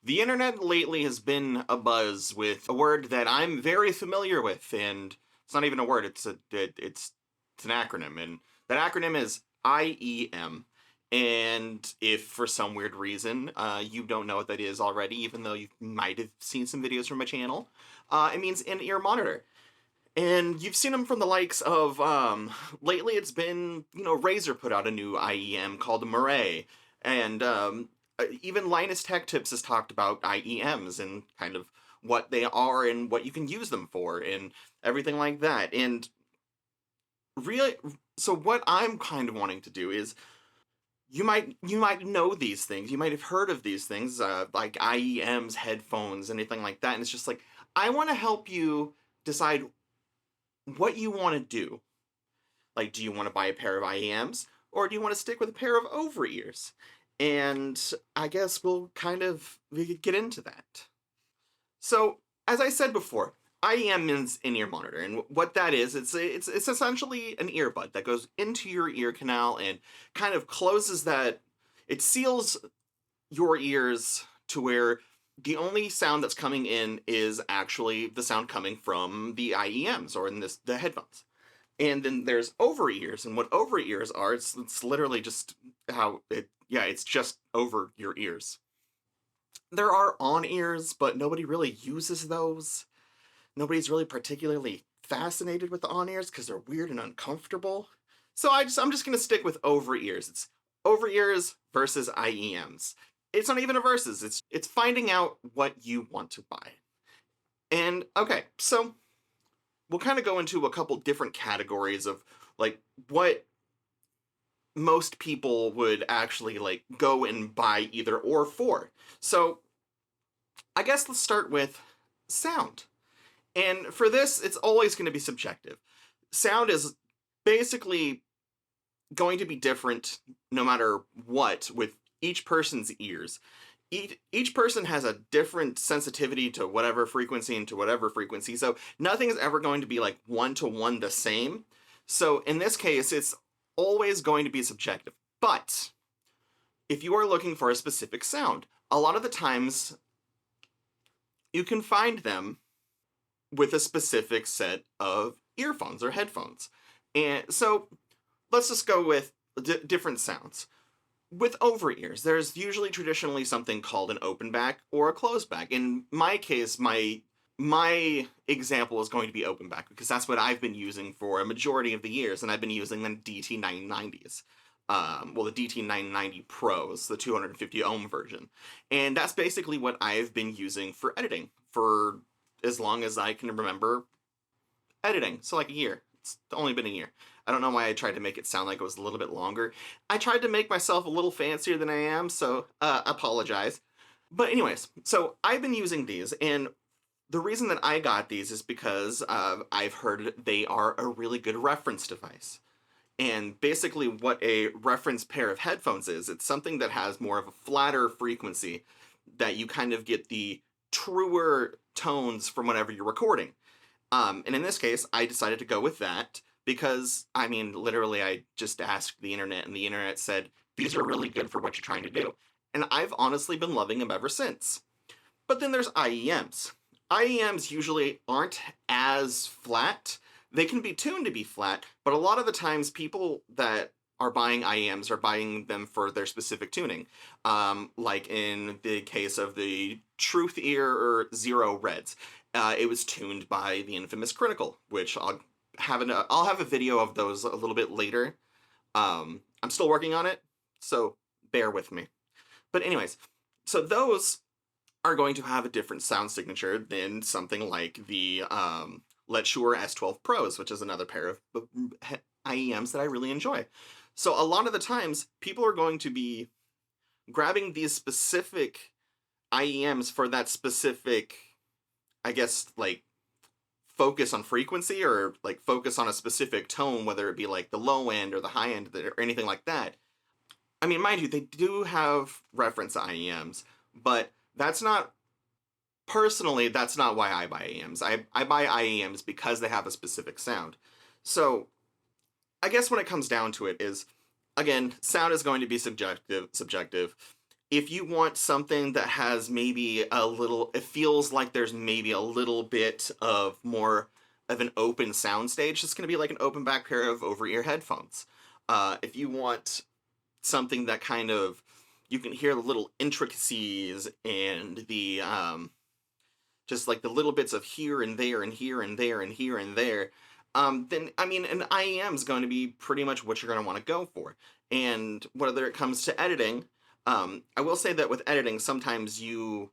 The internet lately has been abuzz with a word that I'm very familiar with, and it's not even a word, it's an acronym, and that acronym is IEM. And if for some weird reason you don't know what that is already, even though you might have seen some videos from my channel, it means in-ear monitor. And you've seen them from the likes of, lately it's been, Razer put out a new IEM called the Murray, and even Linus Tech Tips has talked about IEMs and kind of what they are and what you can use them for and everything like that. And really, so what I'm kind of wanting to do is you might know these things, you might have heard of these things, like IEMs, headphones, anything like that, and it's just like I want to help you decide what you want to do. Like, do you want to buy a pair of IEMs or do you want to stick with a pair of over ears? And I guess we could get into that. So, as I said before, IEM means in-ear monitor, and what that is, it's essentially an earbud that goes into your ear canal and kind of closes that. It seals your ears to where the only sound that's coming in is actually the sound coming from the IEMs, or in this the headphones. And then there's over ears, and what over ears are, it's literally just how it, yeah, it's just over your ears. There are on ears, but nobody really uses those. Nobody's really particularly fascinated with the on ears because they're weird and uncomfortable. So I'm just gonna stick with over ears. It's over ears versus IEMs. It's not even a versus. It's finding out what you want to buy. And okay, so we'll kind of go into a couple different categories of like what most people would actually like go and buy either or for. So I guess let's start with sound. And for this, it's always going to be subjective. Sound is basically going to be different no matter what with each person's ears. Each person has a different sensitivity to whatever frequency and to whatever frequency, so nothing is ever going to be like one-to-one the same. So in this case, it's always going to be subjective. But if you are looking for a specific sound, a lot of the times you can find them with a specific set of earphones or headphones. And so let's just go with different sounds. With over ears, there's usually traditionally something called an open back or a closed back. In my case, my example is going to be open back because that's what I've been using for a majority of the years, and I've been using the DT990s. The DT990 Pros, the 250 ohm version. And that's basically what I've been using for editing for as long as I can remember editing. So like a year. It's only been a year. I don't know why I tried to make it sound like it was a little bit longer. I tried to make myself a little fancier than I am, so apologize. But anyways, so I've been using these, and the reason that I got these is because I've heard they are a really good reference device. And basically what a reference pair of headphones is, it's something that has more of a flatter frequency that you kind of get the truer tones from whatever you're recording. And in this case, I decided to go with that because, I mean, literally I just asked the internet and the internet said, these are really good for what you're trying to do. And I've honestly been loving them ever since. But then there's IEMs. IEMs usually aren't as flat. They can be tuned to be flat, but a lot of the times people that are buying IEMs are buying them for their specific tuning. Like in the case of the Truth Ear or Zero Reds. It was tuned by the infamous Critical, which I'll have a video of those a little bit later. I'm still working on it, so bear with me. But anyways, so those are going to have a different sound signature than something like the Let's Shure S12 Pros, which is another pair of IEMs that I really enjoy. So a lot of the times, people are going to be grabbing these specific IEMs for that specific, I guess, like, focus on frequency or, like, focus on a specific tone, whether it be, like, the low end or the high end or anything like that. I mean, mind you, they do have reference IEMs, but that's not, personally, that's not why I buy IEMs. I buy IEMs because they have a specific sound. So, I guess when it comes down to it is, again, sound is going to be subjective. If you want something that has maybe a little, it feels like there's maybe a little bit of more of an open soundstage, it's going to be like an open back pair of over-ear headphones. If you want something that kind of, you can hear the little intricacies and the just like the little bits of here and there and here and there and here and there, then I mean, an IEM is going to be pretty much what you're going to want to go for. And whether it comes to editing, I will say that with editing, sometimes you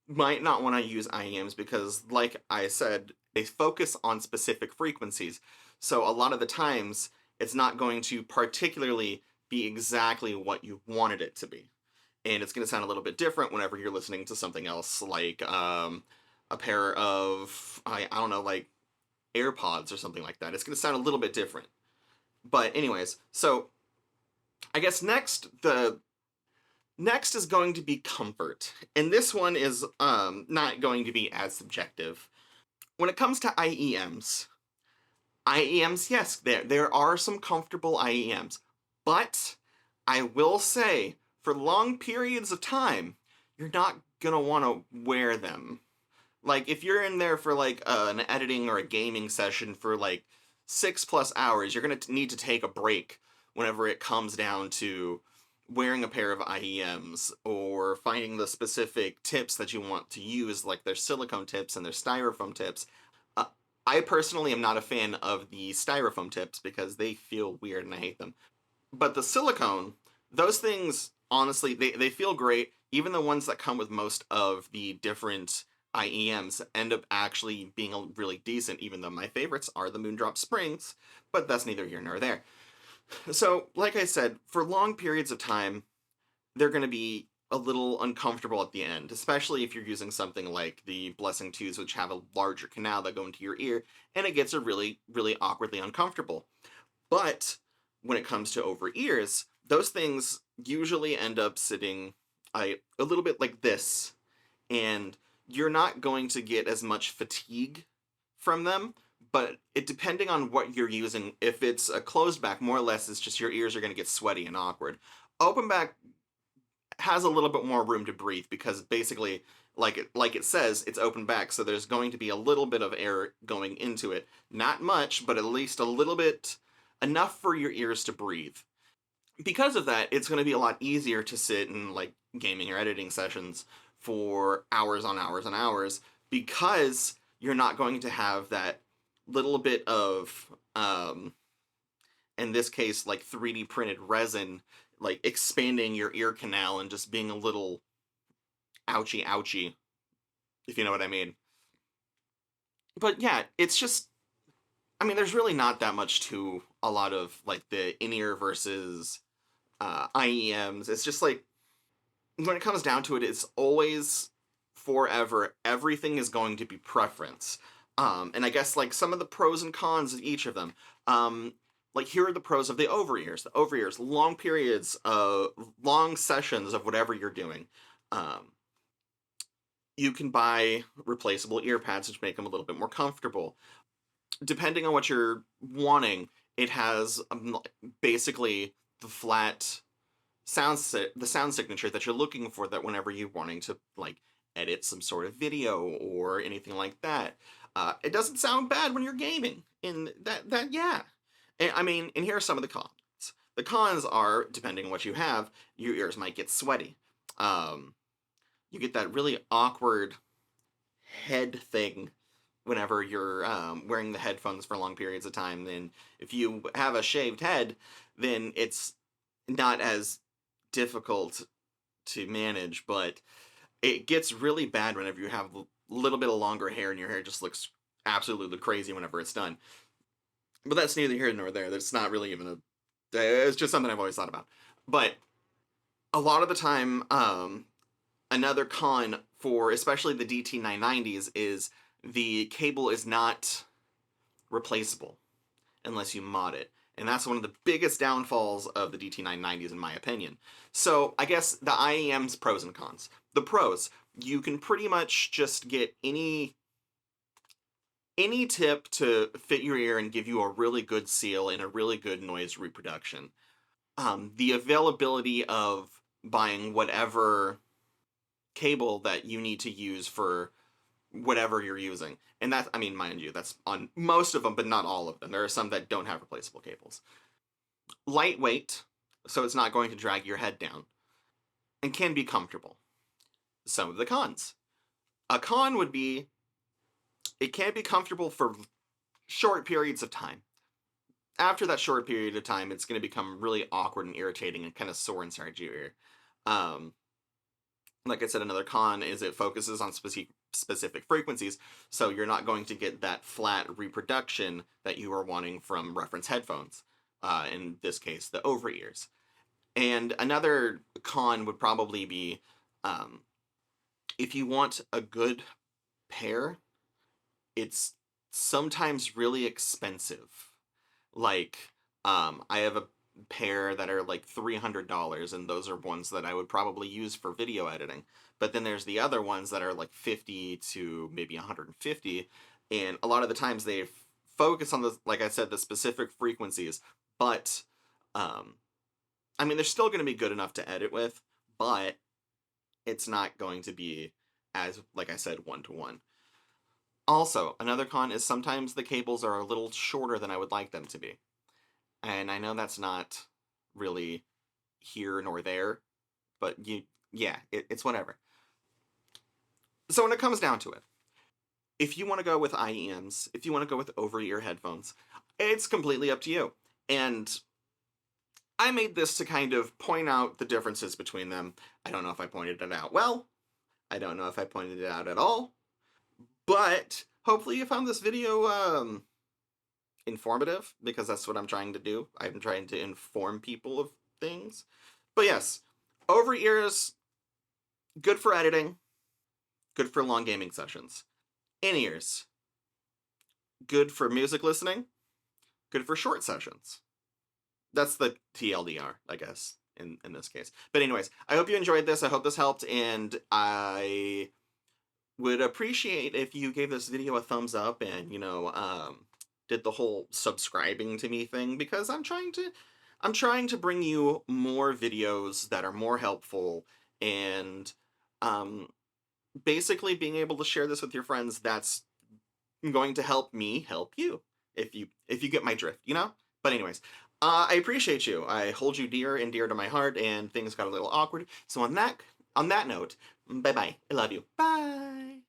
might not want to use IEMs because, like I said, they focus on specific frequencies. So a lot of the times, it's not going to particularly be exactly what you wanted it to be. And it's going to sound a little bit different whenever you're listening to something else, like a pair of, I don't know, like AirPods or something like that. It's going to sound a little bit different. But anyways, so I guess next is going to be comfort. And this one is not going to be as subjective. When it comes to IEMs, yes, there are some comfortable IEMs. But I will say, for long periods of time, you're not going to want to wear them. Like, if you're in there for, like, an editing or a gaming session for, like, 6+ hours, you're going to need to take a break whenever it comes down to wearing a pair of IEMs or finding the specific tips that you want to use, like their silicone tips and their styrofoam tips. I personally am not a fan of the styrofoam tips because they feel weird and I hate them. But the silicone, those things, honestly, they feel great. Even the ones that come with most of the different IEMs end up actually being really decent, even though my favorites are the Moondrop Springs, but that's neither here nor there. So, like I said, for long periods of time, they're going to be a little uncomfortable at the end, especially if you're using something like the Blessing 2s, which have a larger canal that go into your ear, and it gets a really, really awkwardly uncomfortable. But when it comes to over ears, those things usually end up sitting a little bit like this, and you're not going to get as much fatigue from them, but it depending on what you're using, if it's a closed back, more or less it's just your ears are going to get sweaty and awkward. Open back has a little bit more room to breathe because basically, like it says, it's open back, so there's going to be a little bit of air going into it. Not much, but at least a little bit, enough for your ears to breathe. Because of that, it's going to be a lot easier to sit in like gaming or editing sessions for hours on hours on hours because you're not going to have that little bit of in this case like 3D printed resin like expanding your ear canal and just being a little ouchy, if you know what I mean. But yeah, it's just, I mean, there's really not that much to a lot of like the in-ear versus IEMs. It's just like, when it comes down to it, it's always forever, everything is going to be preference. And I guess like some of the pros and cons of each of them. Like here are the pros of the over ears. The over ears, long periods of long sessions of whatever you're doing. You can buy replaceable ear pads which make them a little bit more comfortable. Depending on what you're wanting, it has basically the flat the sound signature that you're looking for, that whenever you're wanting to like edit some sort of video or anything like that. It doesn't sound bad when you're gaming. And that yeah. And, I mean, and here are some of the cons. The cons are, depending on what you have, your ears might get sweaty. You get that really awkward head thing whenever you're wearing the headphones for long periods of time. Then if you have a shaved head, then it's not as difficult to manage, but it gets really bad whenever you have a little bit of longer hair and your hair just looks absolutely crazy whenever it's done. But that's neither here nor there. That's not really even it's just something I've always thought about. But a lot of the time, another con for especially the DT990s is the cable is not replaceable unless you mod it. And that's one of the biggest downfalls of the DT990s in my opinion. So I guess the IEM's pros and cons. The pros, you can pretty much just get any tip to fit your ear and give you a really good seal and a really good noise reproduction. The availability of buying whatever cable that you need to use for whatever you're using. And that, I mean, mind you, that's on most of them, but not all of them. There are some that don't have replaceable cables. Lightweight, so it's not going to drag your head down, and can be comfortable. Some of the cons. A con would be it can't be comfortable for short periods of time. After that short period of time, it's going to become really awkward and irritating and kind of sore inside your ear. Um, like I said, another con is it focuses on specific frequencies, so you're not going to get that flat reproduction that you are wanting from reference headphones. In this case, the over ears. And another con would probably be if you want a good pair, it's sometimes really expensive. Like, I have a pair that are like $300, and those are ones that I would probably use for video editing. But then there's the other ones that are like 50 to maybe 150, and a lot of the times they focus on the, like I said, the specific frequencies. But, I mean, they're still going to be good enough to edit with, but it's not going to be as, like I said, one-to-one. Also, another con is sometimes the cables are a little shorter than I would like them to be. And I know that's not really here nor there, but it's whatever. So when it comes down to it, if you want to go with IEMs, if you want to go with over-ear headphones, it's completely up to you. And I made this to kind of point out the differences between them. I don't know if I pointed it out well. I don't know if I pointed it out at all. But hopefully you found this video informative, because that's what I'm trying to do. I'm trying to inform people of things. But yes, over ears, good for editing, good for long gaming sessions. In ears, good for music listening, good for short sessions. That's the TLDR, I guess, in this case. But anyways, I hope you enjoyed this. I hope this helped, and I would appreciate if you gave this video a thumbs up and, did the whole subscribing to me thing, because I'm trying to bring you more videos that are more helpful, and basically being able to share this with your friends, that's going to help me help you, if you get my drift, But anyways, I appreciate you. I hold you dear and dear to my heart, and things got a little awkward. So on that note, bye-bye. I love you. Bye.